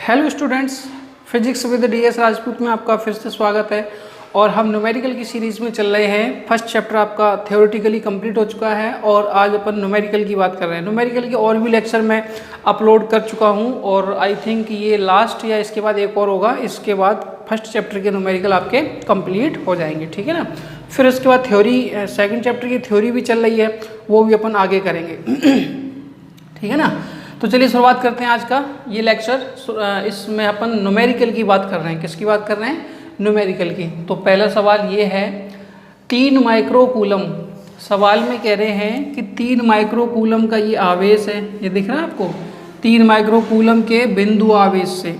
Hello students, physics with DS Rajput में आपका फिर से स्वागत है। और हम न्यूमेरिकल की सीरीज़ में चल रहे हैं। फर्स्ट चैप्टर आपका थ्योरेटिकली कंप्लीट हो चुका है और आज अपन न्यूमेरिकल की बात कर रहे हैं। न्यूमेरिकल के और भी लेक्चर मैं अपलोड कर चुका हूं और आई थिंक ये लास्ट या इसके बाद एक और होगा। इसके बाद फर्स्ट चैप्टर के न्यूमेरिकल आपके कंप्लीट हो जाएंगे, ठीक है ना। फिर उसके बाद थ्योरी, सेकेंड चैप्टर की थ्योरी भी चल रही है, वो भी अपन आगे करेंगे, ठीक है ना। तो चलिए शुरुआत करते हैं आज का ये लेक्चर। इसमें अपन न्यूमेरिकल की बात कर रहे हैं। किसकी बात कर रहे हैं? न्यूमेरिकल की। तो पहला सवाल ये है, 3 माइक्रोकूलम। सवाल में कह रहे हैं कि 3 माइक्रोकूलम का ये आवेश है, ये दिख रहा है आपको, 3 माइक्रोकूलम के बिंदु आवेश से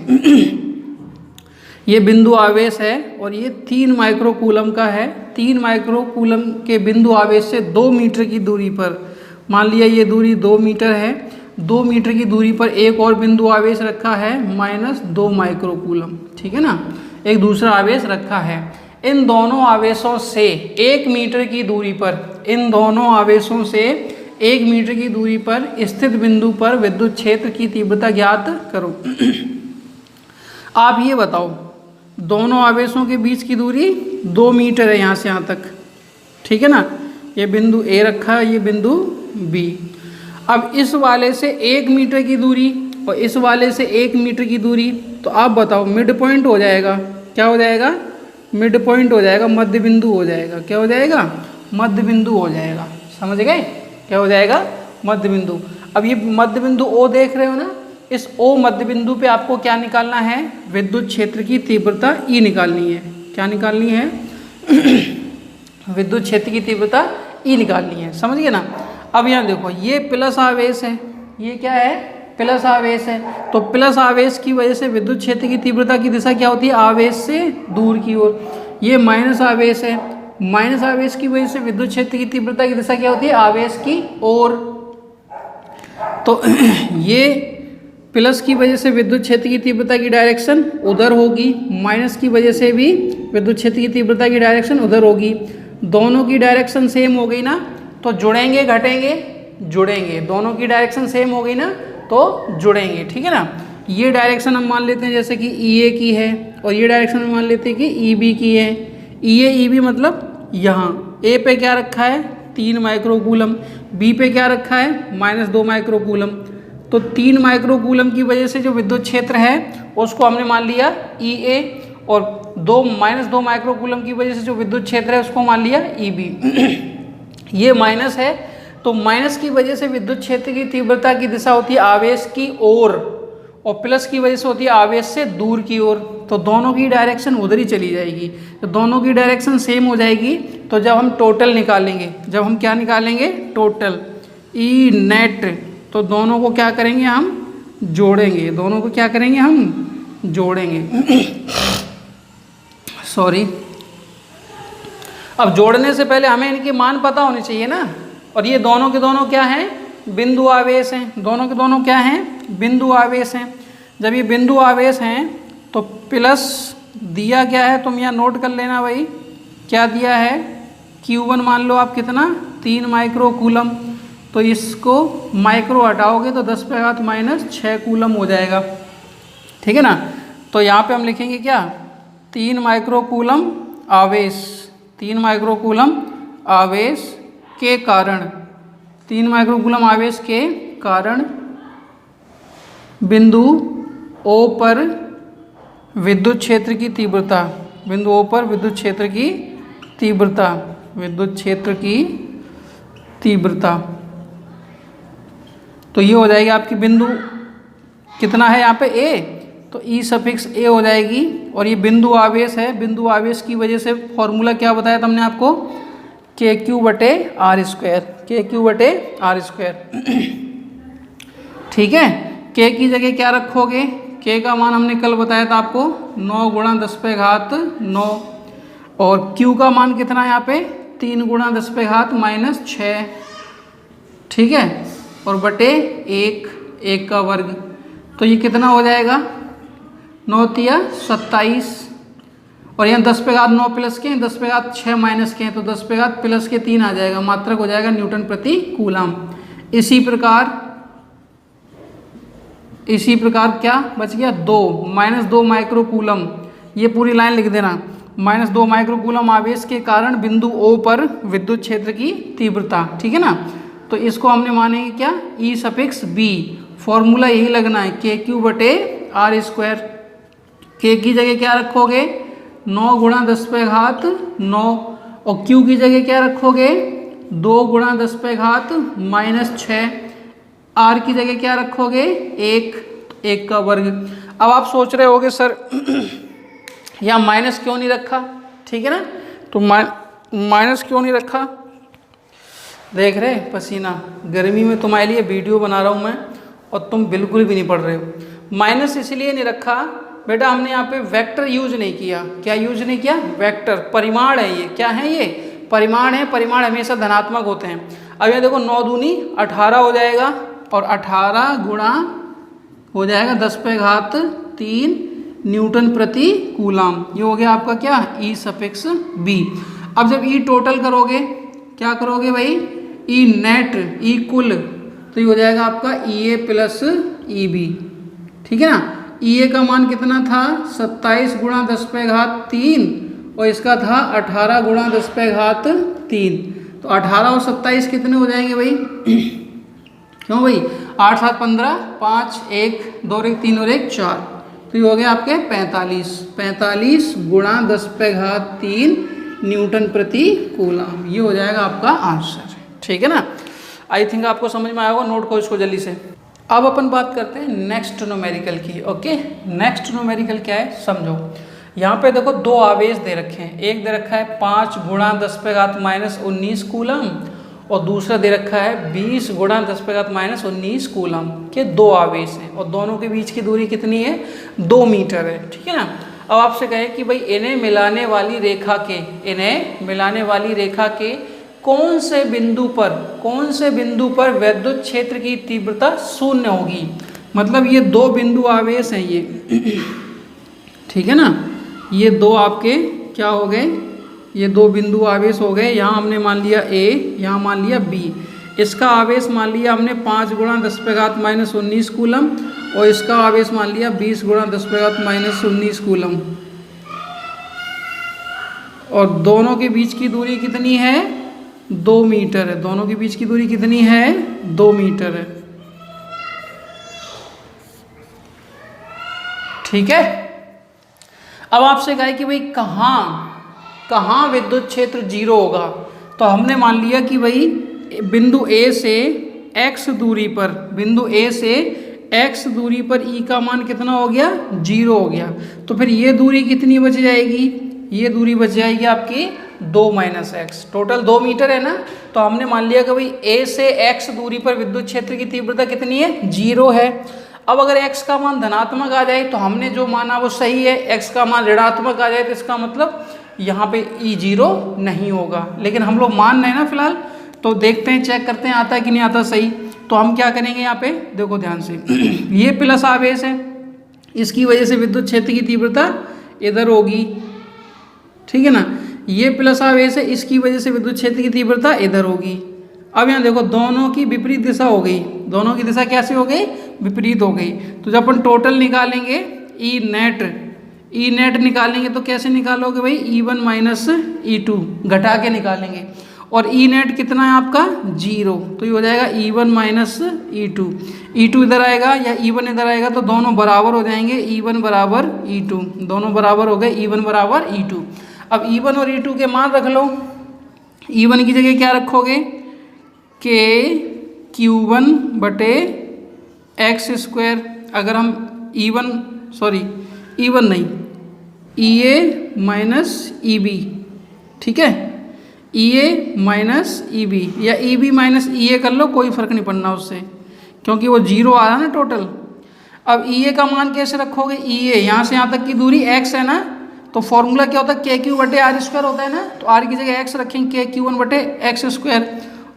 ये बिंदु आवेश है और ये 3 माइक्रोकूलम का है। 3 माइक्रोकूलम के बिंदु आवेश से 2 मीटर की दूरी पर, मान लिया ये दूरी 2 मीटर है, 2 मीटर की दूरी पर एक और बिंदु आवेश रखा है -2 माइक्रोकूलम, ठीक है ना। एक दूसरा आवेश रखा है। इन दोनों आवेशों से 1 मीटर की दूरी पर, इन दोनों आवेशों से 1 मीटर की दूरी पर स्थित बिंदु पर विद्युत क्षेत्र की तीव्रता ज्ञात करो। आप ये बताओ, दोनों आवेशों के बीच की दूरी 2 मीटर है यहाँ से यहाँ तक, ठीक है ना। ये बिंदु ए रखा है, ये बिंदु बी। अब इस वाले से 1 मीटर की दूरी और इस वाले से 1 मीटर की दूरी, तो आप बताओ मिड पॉइंट हो जाएगा। क्या हो जाएगा? मिड पॉइंट हो जाएगा, मध्य बिंदु हो जाएगा। क्या हो जाएगा? मध्य बिंदु हो जाएगा। समझ गए? क्या हो जाएगा? मध्य बिंदु। अब ये मध्य बिंदु ओ देख रहे हो ना, इस ओ मध्य बिंदु पे आपको क्या निकालना है? विद्युत क्षेत्र की तीव्रता ई निकालनी है। क्या निकालनी है? विद्युत क्षेत्र की तीव्रता ई निकालनी है। समझ गए ना। अब यहाँ देखो, ये प्लस आवेश है, ये क्या है? प्लस आवेश है। तो प्लस आवेश की वजह से विद्युत क्षेत्र की तीव्रता की दिशा क्या होती है? आवेश से दूर की ओर। ये माइनस आवेश है, माइनस आवेश की वजह से विद्युत क्षेत्र की तीव्रता की दिशा क्या होती है? आवेश की ओर। तो ये प्लस की वजह से विद्युत क्षेत्र की तीव्रता की डायरेक्शन उधर होगी, माइनस की वजह से भी विद्युत क्षेत्र की तीव्रता की डायरेक्शन उधर होगी। दोनों की डायरेक्शन सेम हो गई ना, तो जुड़ेंगे घटेंगे? जुड़ेंगे। दोनों की डायरेक्शन सेम हो गई ना, तो जुड़ेंगे, ठीक है ना। ये डायरेक्शन हम मान लेते हैं जैसे कि ई ए की है और ये डायरेक्शन हम मान लेते हैं कि ई बी की है। ई ए ई बी मतलब यहाँ ए पे क्या रखा है? 3 माइक्रोकूलम, बी पे क्या रखा है? -2 माइक्रोकूलम। तो 3 माइक्रोकूलम की वजह से जो विद्युत क्षेत्र है उसको हमने मान लिया ई ए, और -2 माइक्रोकूलम की वजह से जो विद्युत क्षेत्र है उसको मान लिया ई बी। ये माइनस है, तो माइनस की वजह से विद्युत क्षेत्र की तीव्रता की दिशा होती है आवेश की ओर और प्लस की वजह से होती है आवेश से दूर की ओर। तो दोनों की डायरेक्शन उधर ही चली जाएगी। तो दोनों की डायरेक्शन सेम हो जाएगी। तो जब हम टोटल निकालेंगे, जब हम क्या निकालेंगे? टोटल ई नेट, तो दोनों को क्या करेंगे? हम जोड़ेंगे। दोनों को क्या करेंगे? हम जोड़ेंगे। सॉरी, अब जोड़ने से पहले हमें इनके मान पता होने चाहिए ना। और ये दोनों के दोनों क्या हैं? बिंदु आवेश हैं। दोनों के दोनों क्या हैं? बिंदु आवेश हैं। जब ये बिंदु आवेश हैं तो प्लस दिया क्या है? तुम यहाँ नोट कर लेना भाई, क्या दिया है? Q1 मान लो आप कितना? 3 माइक्रोकूलम। तो इसको माइक्रो हटाओगे तो 10⁻⁻6 कूलम हो जाएगा, ठीक है ना। तो यहाँ पे हम लिखेंगे क्या? 3 माइक्रोकूलम आवेश, 3 माइक्रोकूलम आवेश के कारण, 3 माइक्रोकूलम आवेश के कारण बिंदु O पर विद्युत क्षेत्र की तीव्रता, बिंदु O पर विद्युत क्षेत्र की तीव्रता, विद्युत क्षेत्र की तीव्रता। तो ये हो जाएगी आपकी बिंदु कितना है यहाँ पे? A, तो ई सफिक्स ए हो जाएगी। और ये बिंदु आवेश है, बिंदु आवेश की वजह से फॉर्मूला क्या बताया तुमने आपको? KQ/R², KQ/R², ठीक है। K की जगह क्या रखोगे? K का मान हमने कल बताया था आपको 9 × 10⁻9, और Q का मान कितना है यहाँ पे? 3 × 10⁻⁻6, ठीक है, और बटे 1 का वर्ग। तो ये कितना हो जाएगा? 9 तिया 27, और यहाँ 10⁻9 प्लस के, 10⁻6 माइनस के, तो 10⁻+3 आ जाएगा। मात्रक हो जाएगा न्यूटन प्रति कूलम। इसी प्रकार इसी प्रकार क्या बच गया 2 -2 माइक्रो कूलम, ये पूरी लाइन लिख देना। -2 माइक्रो कूलम आवेश के कारण बिंदु O पर विद्युत क्षेत्र की तीव्रता, ठीक है ना। तो इसको हमने मानेंगे क्या E∗B, फॉर्मूला यही लगना है KQ/R²। K की जगह क्या रखोगे 9 × 10⁻9 और Q की जगह क्या रखोगे 2 × 10⁻⁻6। R की जगह क्या रखोगे 1 का वर्ग। अब आप सोच रहे होगे सर यहाँ माइनस क्यों नहीं रखा, ठीक है ना। तो माइनस क्यों नहीं रखा, देख रहे पसीना, गर्मी में तुम्हारे लिए वीडियो बना रहा हूँ मैं और तुम बिल्कुल भी नहीं पढ़ रहे हो। माइनस इसलिए नहीं रखा बेटा, हमने यहाँ पे वेक्टर यूज नहीं किया। क्या यूज नहीं किया, वेक्टर, परिमाण है ये। क्या है ये, परिमाण है। परिमाण हमेशा धनात्मक होते हैं। अब ये देखो 9 दूनी 18 हो जाएगा और 18 गुणा हो जाएगा 10⁻³ न्यूटन प्रति कूलाम। ये हो गया आपका क्या E∗B। अब जब E टोटल करोगे क्या करोगे भाई, E नेट, E कुल, तो ये हो जाएगा आपका EA + EB, ठीक है ना। EA का मान कितना था 27 × 10⁻³ और इसका था 18 × 10⁻³ तो 18 और 27 कितने हो जाएंगे भाई क्यों भाई 8 7 15 5 1 2 1 3 और 1 4, तो ये हो गया आपके 45 × 10⁻³ न्यूटन प्रति कूलाम। ये हो जाएगा आपका आंसर, ठीक है ना। आई थिंक आपको समझ में आया होगा, नोट करो इसको जल्दी से। अब अपन बात करते हैं नेक्स्ट न्यूमेरिकल की। ओके, नेक्स्ट न्यूमेरिकल क्या है समझो। यहाँ पे देखो 2 आवेश दे रखे हैं, एक दे रखा है 5 × 10⁻⁻19 कूलम और दूसरा दे रखा है 20 × 10⁻⁻19 कूलम के 2 आवेश हैं और दोनों के बीच की दूरी कितनी है 2 मीटर है, ठीक है ना। अब आपसे कहे कि भाई इन्हें मिलाने वाली रेखा के कौन से बिंदु पर विद्युत क्षेत्र की तीव्रता 0 होगी। मतलब ये 2 बिंदु आवेश हैं ये ठीक है ना, ये 2 आपके क्या हो गए, ये 2 बिंदु आवेश हो गए। यहाँ हमने मान लिया A, यहाँ मान लिया B। इसका आवेश मान लिया हमने 5 × 10⁻⁻19 कूलम और इसका आवेश मान लिया 20 × 10⁻⁻19 कूलम और दोनों के बीच की दूरी कितनी है 2 मीटर है। दोनों के बीच की दूरी कितनी है 2 मीटर है, ठीक है। अब आपसे कहा कि भाई कहाँ विद्युत क्षेत्र 0 होगा, तो हमने मान लिया कि भाई बिंदु A से x दूरी पर E का मान कितना हो गया 0 हो गया। तो फिर ये दूरी कितनी बच जाएगी, ये दूरी बच जाएगी आपकी 2 - x। टोटल 2 मीटर है ना, तो हमने मान लिया कि भाई A से x दूरी पर विद्युत क्षेत्र की तीव्रता कितनी है 0 है। अब अगर x का मान धनात्मक आ जाए तो हमने जो माना वो सही है, x का मान ऋणात्मक आ जाए तो इसका मतलब यहाँ पे E 0 नहीं होगा। लेकिन हम लोग मान रहे हैं ना फिलहाल, तो देखते हैं चेक करते हैं आता है कि नहीं आता सही। तो हम क्या करेंगे यहाँ पे देखो ध्यान से ये प्लस आवेश है, इसकी वजह से विद्युत क्षेत्र की तीव्रता इधर होगी, ठीक है ना। ये प्लस आवेश है, इसकी वजह से विद्युत क्षेत्र की तीव्रता इधर होगी। अब यहाँ देखो दोनों की विपरीत दिशा हो गई, दोनों की दिशा कैसे हो गई विपरीत हो गई। तो जब अपन टोटल निकालेंगे ई नेट निकालेंगे तो कैसे निकालोगे भाई E1 - E2 घटा के निकालेंगे और ई नेट कितना है आपका 0, तो ये हो जाएगा E1 - E2। E2 इधर आएगा या E1 इधर आएगा तो दोनों बराबर हो जाएंगे, E1 = E2, दोनों बराबर हो गए, E1 = E2। अब E1 और E2 के मान रख लो। E1 की जगह क्या रखोगे KQ1/x²। अगर हम E1 नहीं EA - EB, ठीक है, EA - EB या EB - EA कर लो, कोई फर्क नहीं पड़ना उससे क्योंकि वो 0 आ रहा ना टोटल। अब EA का मान कैसे रखोगे, EA यहाँ से यहाँ तक की दूरी x है ना, तो फॉर्मूला क्या होता है KQ/R² होता है ना, तो R की जगह x रखेंगे KQ1/x²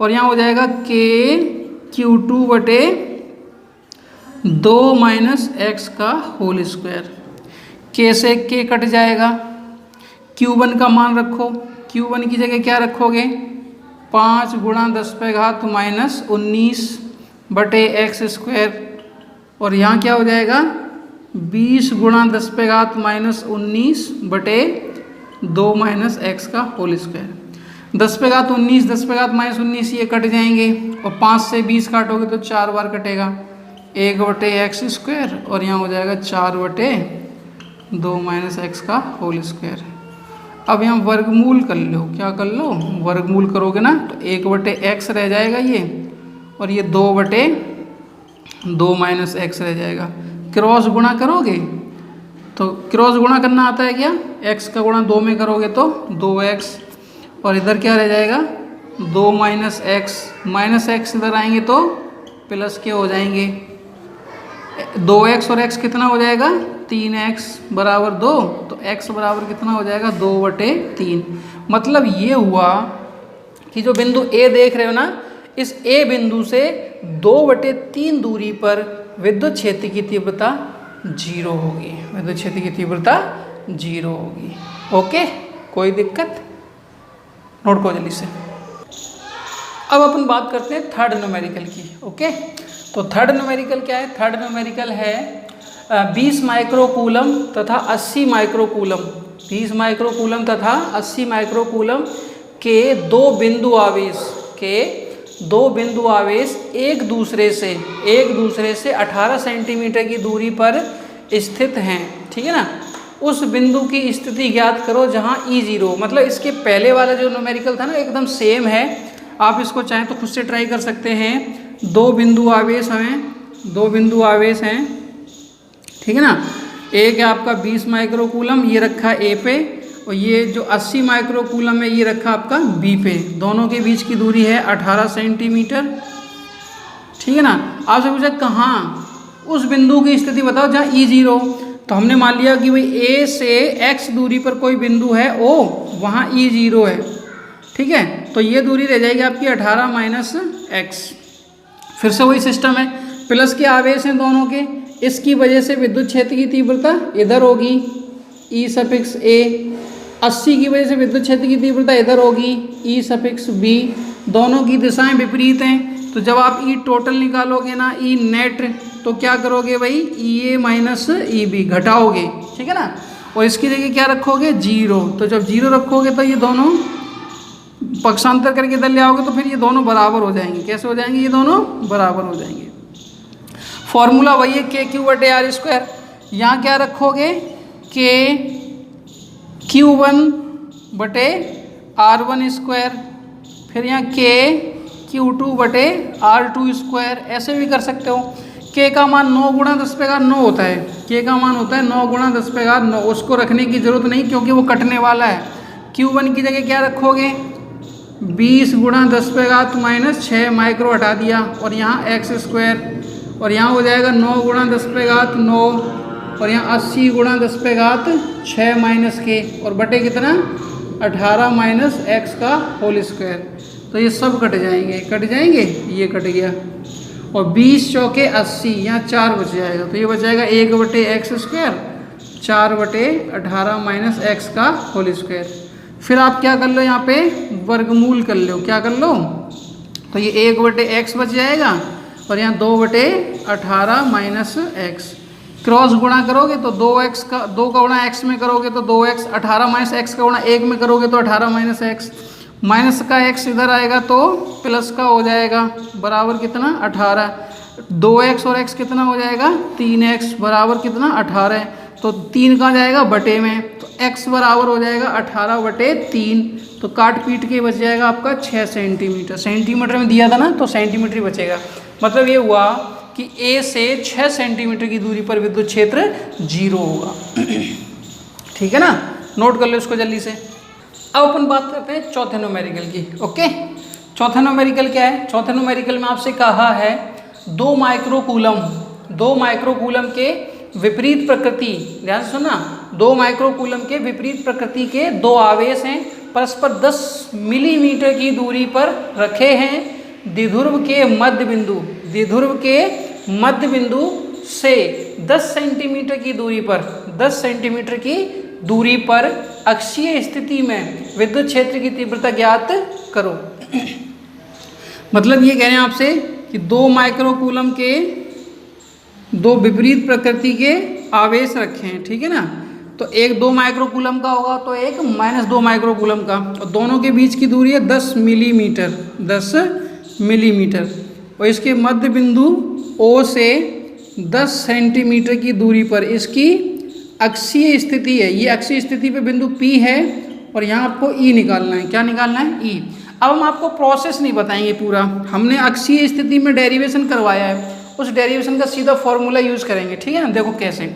और यहाँ हो जाएगा KQ2/2 - x का होल स्क्वायर। K से K कट जाएगा, Q1 का मान रखो, Q1 की जगह क्या रखोगे 5 × 10⁻⁻19/x² और यहाँ क्या हो जाएगा 20 गुणा 10 पे घात -19 बटे 2 माइनस एक्स का होल स्क्वायर। 10 पे घात 19, 10 पे घात -19 ये कट जाएंगे और 5 से 20 काटोगे तो 4 बार कटेगा, 1 बटे एक्स स्क्वायर और यहाँ हो जाएगा 4 बटे 2 माइनस एक्स का होल स्क्वायर। अब यहाँ वर्गमूल कर लो, क्या कर लो वर्गमूल करोगे ना तो 1 बटे एक्स रह जाएगा ये, और ये 2 बटे 2 माइनस एक्स रह जाएगा। क्रॉस गुणा करोगे तो क्रॉस गुणा करना आता है क्या, x का गुणा 2 में करोगे तो 2x, और इधर क्या रह जाएगा 2 माइनस एक्स इधर आएंगे तो प्लस के हो जाएंगे। 2x और x कितना हो जाएगा 3x बराबर 2, तो x बराबर कितना हो जाएगा 2 बटे 3। मतलब ये हुआ कि जो बिंदु A देख रहे हो ना, इस A बिंदु से 2 बटे 3 दूरी पर विद्युत क्षेत्र की तीव्रता 0 होगी, विद्युत क्षेत्र की तीव्रता 0 होगी। ओके, कोई दिक्कत, नोट करो जल्दी से। अब अपन बात करते हैं थर्ड न्यूमेरिकल की। ओके, तो थर्ड न्यूमेरिकल क्या है, थर्ड न्यूमेरिकल है 20 माइक्रोकूलम तथा 80 माइक्रोकूलम, 20 माइक्रोकूलम तथा 80 माइक्रोकूलम के दो बिंदु आवेश एक दूसरे से 18 सेंटीमीटर की दूरी पर स्थित हैं, ठीक है ना। उस बिंदु की स्थिति ज्ञात करो जहां E0, मतलब इसके पहले वाला जो न्यूमेरिकल था ना एकदम सेम है, आप इसको चाहें तो खुद से ट्राई कर सकते हैं। दो बिंदु आवेश हैं, ठीक है ना। एक है आपका 20 माइक्रोकूलम, ये रखा ए पे, और ये जो 80 माइक्रोकूलम है ये रखा आपका बी पे। दोनों के बीच की दूरी है 18 सेंटीमीटर, ठीक है ना। आपसे पूछा कहाँ, उस बिंदु की स्थिति बताओ जहाँ E0, तो हमने मान लिया कि भाई ए से x दूरी पर कोई बिंदु है O, वहाँ E0 है, ठीक है। तो ये दूरी रह जाएगी आपकी 18 माइनस एक्स। फिर से वही सिस्टम है, प्लस के आवेश हैं दोनों के, इसकी वजह से विद्युत क्षेत्र की तीव्रता इधर होगी E∗A। 80 की वजह से विद्युत क्षेत्र की तीव्रता इधर होगी E∗B। दोनों की दिशाएं विपरीत हैं, तो जब आप E टोटल निकालोगे ना, E नेट, तो क्या करोगे भाई EA माइनस EB घटाओगे, ठीक है ना। और इसकी जगह क्या रखोगे 0, तो जब 0 रखोगे तो ये दोनों पक्षांतर करके इधर ले आओगे तो फिर ये दोनों बराबर हो जाएंगे। कैसे हो जाएंगे, ये दोनों बराबर हो जाएंगे। फॉर्मूला वही है KQ/R²। यहाँ क्या रखोगे KQ1/R1², फिर यहाँ KQ2/R2²। ऐसे भी कर सकते हो। K का मान 9 गुणा 10 पे घात 9 होता है, K का मान होता है 9 गुणा 10 पे घात 9, उसको रखने की जरूरत नहीं क्योंकि वो कटने वाला है। Q1 की जगह क्या रखोगे 20 गुणा 10 पे घात -6 माइक्रो हटा दिया, और यहाँ x², और यहाँ हो जाएगा 9 गुणा 10 पे घात 9, और यहाँ 80 गुणा 10 पे घात 6 माइनस के, और बटे कितना 18 माइनस एक्स का होल स्क्वायर। तो ये सब कट जाएंगे, ये कट गया, और 20 चौके 80, यहाँ 4 बच जाएगा, तो ये बच जाएगा 1/x², 4/18 माइनस एक्स का होल स्क्वायर। फिर आप क्या कर लो, यहाँ पे वर्गमूल कर लो, क्या कर लो, तो ये 1/x बच जाएगा, और यहाँ 2/18 माइनस एक्स। क्रॉस गुणा करोगे तो 2x का 2 का गुणा x में करोगे तो 2x, 18 माइनस x का गुणा 1 में करोगे तो 18 माइनस x, माइनस का x इधर आएगा तो प्लस का हो जाएगा, बराबर कितना 18। 2x और x कितना हो जाएगा 3x, बराबर कितना 18, तो 3 कहाँ जाएगा बटे में, तो x बराबर हो जाएगा 18/3। तो काट पीट के बच जाएगा आपका 6 सेंटीमीटर। सेंटीमीटर में दिया था ना, तो सेंटीमीटर ही बचेगा। मतलब ये हुआ कि A से 6 सेंटीमीटर की दूरी पर विद्युत क्षेत्र 0 होगा। ठीक है ना, नोट कर लो इसको जल्दी से। अब अपन बात करते हैं चौथे न्यूमेरिकल की। ओके, चौथा न्यूमेरिकल क्या है, चौथे न्यूमेरिकल में आपसे कहा है 2 माइक्रोकूलम के विपरीत प्रकृति, ध्यान से सुनना, 2 माइक्रोकूलम के विपरीत प्रकृति के 2 आवेश हैं, परस्पर 10 मिलीमीटर की दूरी पर रखे हैं। द्विध्रुव के मध्य बिंदु से 10 सेंटीमीटर की दूरी पर अक्षीय स्थिति में विद्युत क्षेत्र की तीव्रता ज्ञात करो। मतलब ये कह रहे हैं आपसे कि 2 माइक्रोकूलम के दो विपरीत प्रकृति के आवेश रखे हैं, ठीक है ना। तो एक 2 माइक्रोकूलम का होगा तो एक -2 माइक्रोकूलम का, और दोनों के बीच की दूरी है 10 मिलीमीटर, 10 मिलीमीटर। और इसके मध्य बिंदु O से 10 सेंटीमीटर की दूरी पर इसकी अक्षीय स्थिति है। ये अक्षीय स्थिति पे बिंदु P है और यहाँ आपको E निकालना है। क्या निकालना है? E। अब हम आपको प्रोसेस नहीं बताएंगे पूरा, हमने अक्षीय स्थिति में डेरिवेशन करवाया है, उस डेरिवेशन का सीधा फॉर्मूला यूज करेंगे, ठीक है ना। देखो कैसे।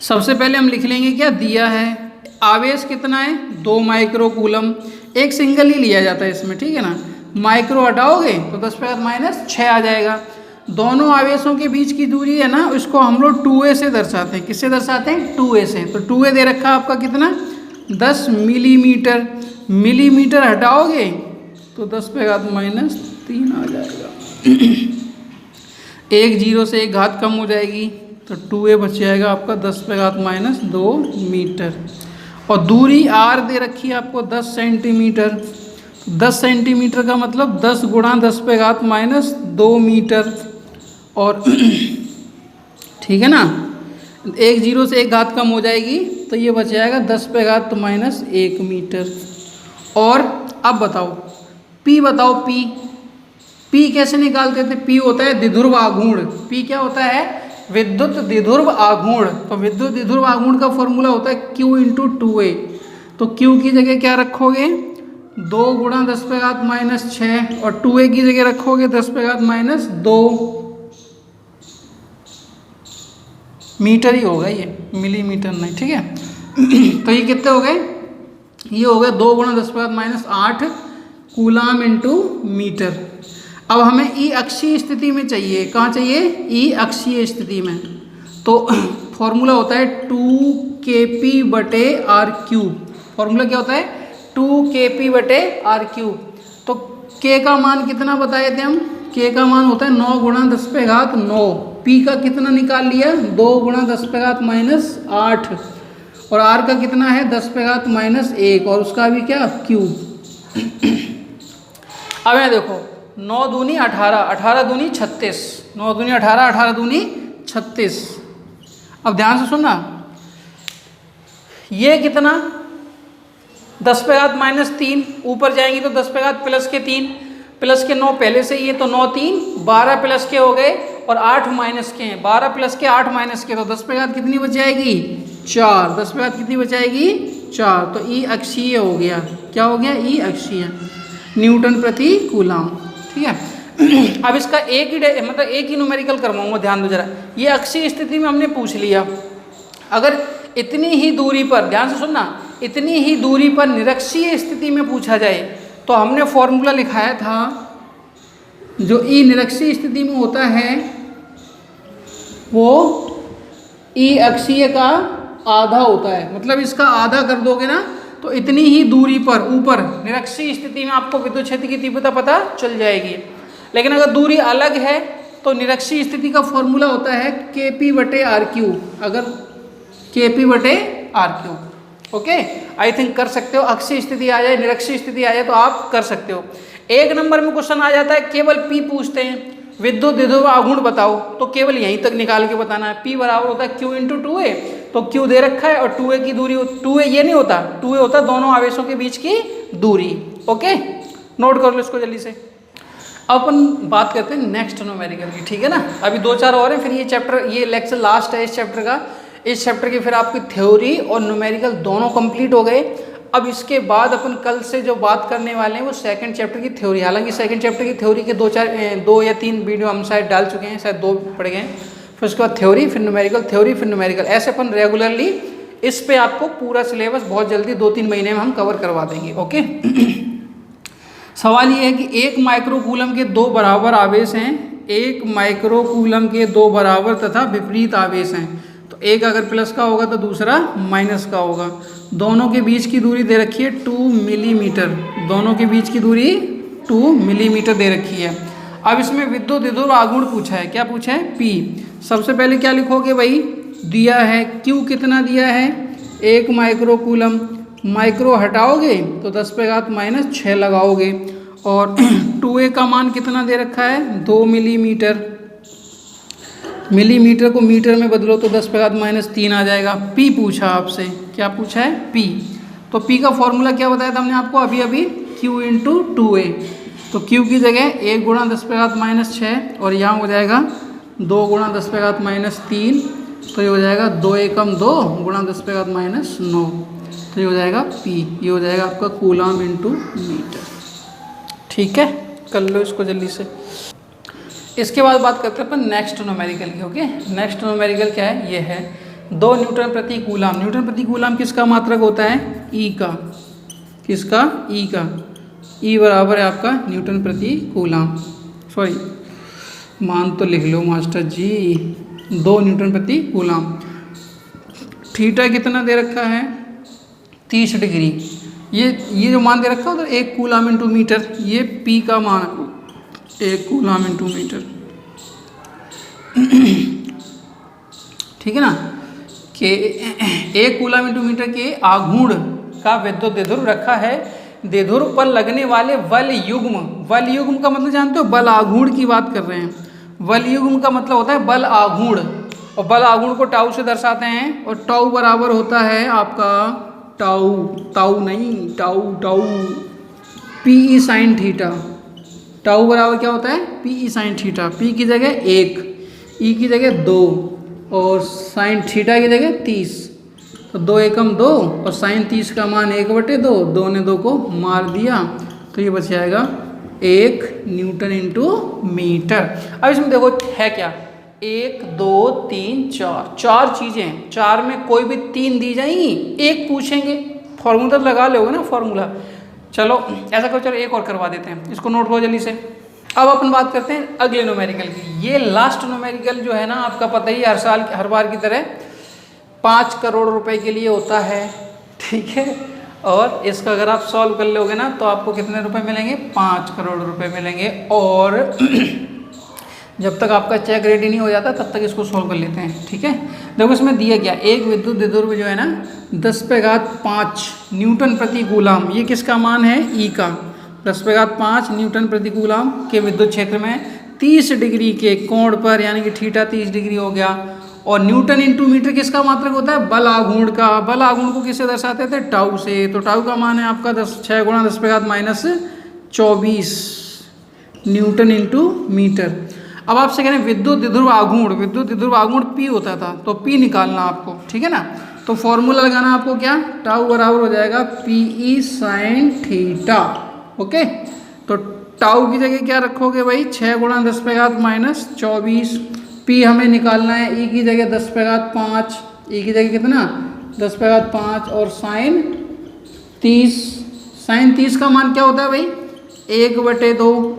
सबसे पहले हम लिख लेंगे क्या दिया है, आवेश कितना है 2 माइक्रोकूलम, एक सिंगल ही लिया जाता है इसमें, ठीक है ना। माइक्रो हटाओगे तो 10⁻⁻6 आ जाएगा। दोनों आवेशों के बीच की दूरी है ना, उसको हम लोग 2a से दर्शाते हैं। किससे दर्शाते हैं? 2a से। तो 2a दे रखा आपका कितना 10 मिलीमीटर, मिलीमीटर हटाओगे तो 10⁻³ आ जाएगा। एक जीरो से एक घात कम हो जाएगी तो 2a बच जाएगा आपका 10⁻² मीटर। और दूरी r दे रखी है आपको 10 सेंटीमीटर। 10 सेंटीमीटर का मतलब 10 गुणा 10⁻² मीटर। और ठीक है ना, एक जीरो से एक घात कम हो जाएगी तो ये बच जाएगा 10⁻⁻1 मीटर। और अब बताओ P, बताओ P कैसे निकालते थे? P होता है द्विध्रुव आघूर्ण। P क्या होता है? विद्युत द्विध्रुव आघूर्ण। तो विद्युत द्विध्रुव आघूर्ण का फॉर्मूला होता है Q × 2a। तो Q की जगह क्या रखोगे 2 गुणा 10⁻⁻6 और 2a की जगह रखोगे 10⁻² मीटर ही होगा, ये मिलीमीटर नहीं, ठीक है। तो ये कितने हो गए? ये हो गए 2 गुणा 10⁻8 कूलाम × मीटर। अब हमें ई अक्षीय स्थिति में चाहिए। कहाँ चाहिए? ई अक्षीय स्थिति में। तो फॉर्मूला होता है 2kp/r³। फॉर्मूला क्या होता है? 2kp/r³। तो k का मान कितना बताए थे हम? k का मान होता है 9 गुणा 10⁻9। p का कितना निकाल लिया? 2 गुणा 10⁻8। और r का कितना है? 10⁻1 और उसका भी क्या? क्यूब। अब यहाँ देखो 9 दूनी 18, 18 दूनी 36, 9 दूनी 18, 18 दूनी 36। अब ध्यान से सुनना, ये कितना 10⁻³ ऊपर जाएंगी तो 10⁻+3 प्लस के 9 पहले से ही है तो 9 3 12 प्लस के हो गए और 8 माइनस के हैं, 12 प्लस के 8 माइनस के, तो 10 कितनी बच जाएगी? 4। 10 कितनी बच जाएगी? 4। तो ई अक्षीय हो गया। क्या हो गया? ई अक्षीय, न्यूटन प्रति कूलाम, ठीक है। अब इसका एक ही न्यूमेरिकल करवाऊंगा, ध्यान दो जरा। ये अक्षीय स्थिति में हमने पूछ लिया। अगर इतनी ही दूरी पर, ध्यान से सुनना, इतनी ही दूरी पर निरक्षीय स्थिति में पूछा जाए तो हमने फॉर्मूला लिखाया था, जो ई निरक्षीय स्थिति में होता है वो ई अक्षीय का आधा होता है। मतलब इसका आधा कर दोगे ना तो इतनी ही दूरी पर ऊपर निरक्षीय स्थिति में आपको विद्युत क्षेत्र की तीव्रता पता चल जाएगी। लेकिन अगर दूरी अलग है तो निरक्षीय स्थिति का फॉर्मूला होता है kp/r³। अगर kp/r³, ओके, आई थिंक कर सकते हो। अक्षीय स्थिति आ जाए, निरक्षीय स्थिति आ जाए तो आप कर सकते हो। एक नंबर में क्वेश्चन आ जाता है, केवल P पूछते हैं, विद्युत द्विध्रुव आघूर्ण बताओ, तो केवल यहीं तक निकाल के बताना है। P बराबर होता है Q × 2a। तो Q दे रखा है और 2a की दूरी, 2a ये नहीं होता, 2a होता दोनों आवेशों के बीच की दूरी। ओके, नोट कर लो इसको जल्दी से। अब अपन बात करते हैं नेक्स्ट न्यूमेरिकल की, ठीक है ना। अभी 2-4 और हैं, फिर ये चैप्टर, ये लेक्चर लास्ट है इस चैप्टर का। इस चैप्टर की फिर आपकी थ्योरी और न्यूमेरिकल दोनों कंप्लीट हो गए। अब इसके बाद अपन कल से जो बात करने वाले हैं वो सेकंड चैप्टर की थ्योरी। हालांकि सेकंड चैप्टर की थ्योरी के 2 या 3 वीडियो हम शायद डाल चुके हैं, शायद 2 पड़ गए हैं। फिर उसके बाद थ्योरी, फिर न्यूमेरिकल, थ्योरी फिर न्यूमेरिकल, ऐसे अपन रेगुलरली इस पे आपको पूरा सिलेबस बहुत जल्दी 2-3 महीने में हम कवर करवा देंगे। ओके। सवाल ये है कि 1 माइक्रोकूलम के 2 बराबर आवेश हैं। 1 माइक्रोकूलम के 2 बराबर तथा विपरीत आवेश हैं। तो एक अगर प्लस का होगा तो दूसरा माइनस का होगा। दोनों के बीच की दूरी दे रखी है 2 मिलीमीटर। दोनों के बीच की दूरी 2 मिलीमीटर दे रखी है। अब इसमें विद्युत द्विध्रुव आघूर्ण पूछा है। क्या पूछा है? P। सबसे पहले क्या लिखोगे भाई? दिया है Q कितना दिया है? 1 माइक्रोकूलम। माइक्रो हटाओगे तो 10⁻⁻6 लगाओगे और 2a का मान कितना दे रखा है? 2 मिलीमीटर। मिलीमीटर को मीटर में बदलो तो 10⁻³ आ जाएगा। पी पूछा आपसे, क्या पूछा है? पी। तो पी का फॉर्मूला क्या बताया था हमने आपको अभी अभी? Q × 2a। तो Q की जगह 1 × 10⁻⁶ और यहाँ हो जाएगा 2 × 10⁻³ तो ये हो जाएगा 2 एकम 2 × 10⁻⁹। तो ये हो जाएगा P, ये हो जाएगा आपका कूलाम × मीटर। ठीक है, कर लो इसको जल्दी से। इसके बाद बात करते हैं अपन नेक्स्ट न्यूमेरिकल की। ओके, नेक्स्ट न्यूमेरिकल क्या है? ये है 2 न्यूटन प्रति कूलाम। न्यूटन प्रति कूलाम किसका मात्रक होता है? ई का। किसका? ई का। ई बराबर है आपका न्यूटन प्रति कूलाम। सॉरी, मान तो लिख लो मास्टर जी, 2 न्यूटन प्रति कूलाम। थीटा कितना दे रखा है? 30 डिग्री। ये जो मान दे रखा है तो 1 कूलाम × मीटर। ये पी का मान 1 कूलाम × मीटर। ठीक है ना, कि 1 कूलाम × मीटर के आघूर्ण का विद्युत द्विध्रुव रखा है। द्विध्रुव पर लगने वाले बल युग्म, बल युग्म का मतलब जानते हो? बल आघूर्ण की बात कर रहे हैं। बल युग्म का मतलब होता है बल आघूर्ण, और बल आघूर्ण को टाउ से दर्शाते हैं। और टाउ बराबर होता है आपका टाउ, टाउ नहीं, tau P sin theta. Tau बराबर क्या होता है? P sin theta. पी की जगह 1, ई की जगह 2 और sin थीटा की जगह 30। तो 2 एकम 2 और sin 30 का मान 1/2, 2 ने 2 को मार दिया तो ये बच जाएगा 1 न्यूटन × मीटर। अब इसमें देखो है क्या? 1 2 3 4, 4 चीज़ें, 4 में कोई भी 3 दी जाएंगी, 1 पूछेंगे। फॉर्मूला तो लगा लोगे ना फॉर्मूला। चलो ऐसा करो, चलो एक और करवा देते हैं, इसको नोट करो जल्दी से। अब अपन बात करते हैं अगले न्यूमेरिकल की। ये लास्ट न्यूमेरिकल जो है ना, आपका पता ही हर साल हर बार की तरह 5 करोड़ रुपए के लिए होता है। ठीक है, और इसका अगर आप सॉल्व कर लोगे ना तो आपको कितने रुपए मिलेंगे? 5 करोड़ रुपए मिलेंगे। और जब तक आपका चेक रेडी नहीं हो जाता तब तक इसको सॉल्व कर लेते हैं। ठीक है, देखो इसमें दिया गया एक विद्युत द्विध्रुव जो है ना 10⁵ न्यूटन प्रति कूलाम। ये किसका मान है? ई का। 10⁵ न्यूटन प्रति कूलाम के विद्युत क्षेत्र में 30 डिग्री के कोण पर, यानी कि थीटा 30 डिग्री हो गया। और न्यूटन × मीटर किसका मात्रक होता है? बल आघूर्ण का। बल आघूर्ण को किससे दर्शाते थे? टाउ से। तो टाउ का मान है आपका 6 × 10⁻⁻24 न्यूटन × मीटर। अब आपसे कह रहे हैं विद्युत द्विध्रुव आघूर्ण। विद्युत द्विध्रुव आघूर्ण पी होता था, तो पी निकालना आपको। ठीक है ना, तो फॉर्मूला लगाना आपको क्या? टाउ बराबर हो जाएगा पी sin थीटा। ओके, तो टाउ की जगह क्या रखोगे भाई? 6 × 10⁻⁻24। पी हमें निकालना है, ई की जगह 10⁵, ई की जगह कितना? 10⁵ और sin 30। sin 30 का मान क्या होता है भाई? 1/2।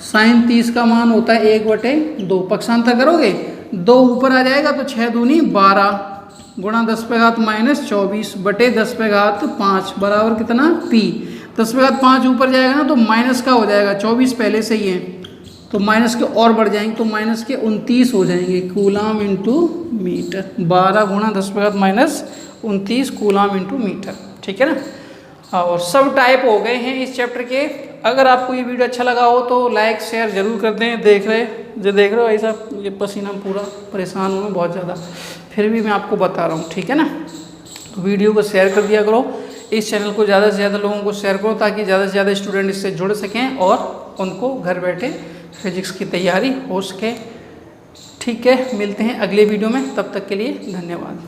sin 30 का मान होता है 1/2। पक्षांतर करोगे 2 ऊपर आ जाएगा तो 6 दूनी 12 गुणा 10⁻⁻24 बटे 10⁵ बराबर कितना? पी। 10⁵ ऊपर जाएगा ना तो माइनस का हो जाएगा, 24 पहले से ही है तो माइनस के और बढ़ जाएंगे, तो माइनस के 29 हो जाएंगे कूलाम × मीटर। 12 गुणा 10⁻⁻29 कूलाम × मीटर। ठीक है ना, और सब टाइप हो गए हैं इस चैप्टर के। अगर आपको ये वीडियो अच्छा लगा हो तो लाइक शेयर जरूर कर दें। देख रहे हो ऐसा ये पसीना पूरा, परेशान हूँ मैं बहुत ज़्यादा, फिर भी मैं आपको बता रहा हूँ। ठीक है ना, तो वीडियो को शेयर कर दिया करो। इस चैनल को ज़्यादा से ज़्यादा लोगों को शेयर करो ताकि ज़्यादा से ज़्यादा स्टूडेंट इससे जुड़ सकें और उनको घर बैठे फिजिक्स की तैयारी हो सके। ठीक है, मिलते हैं अगले वीडियो में, तब तक के लिए धन्यवाद।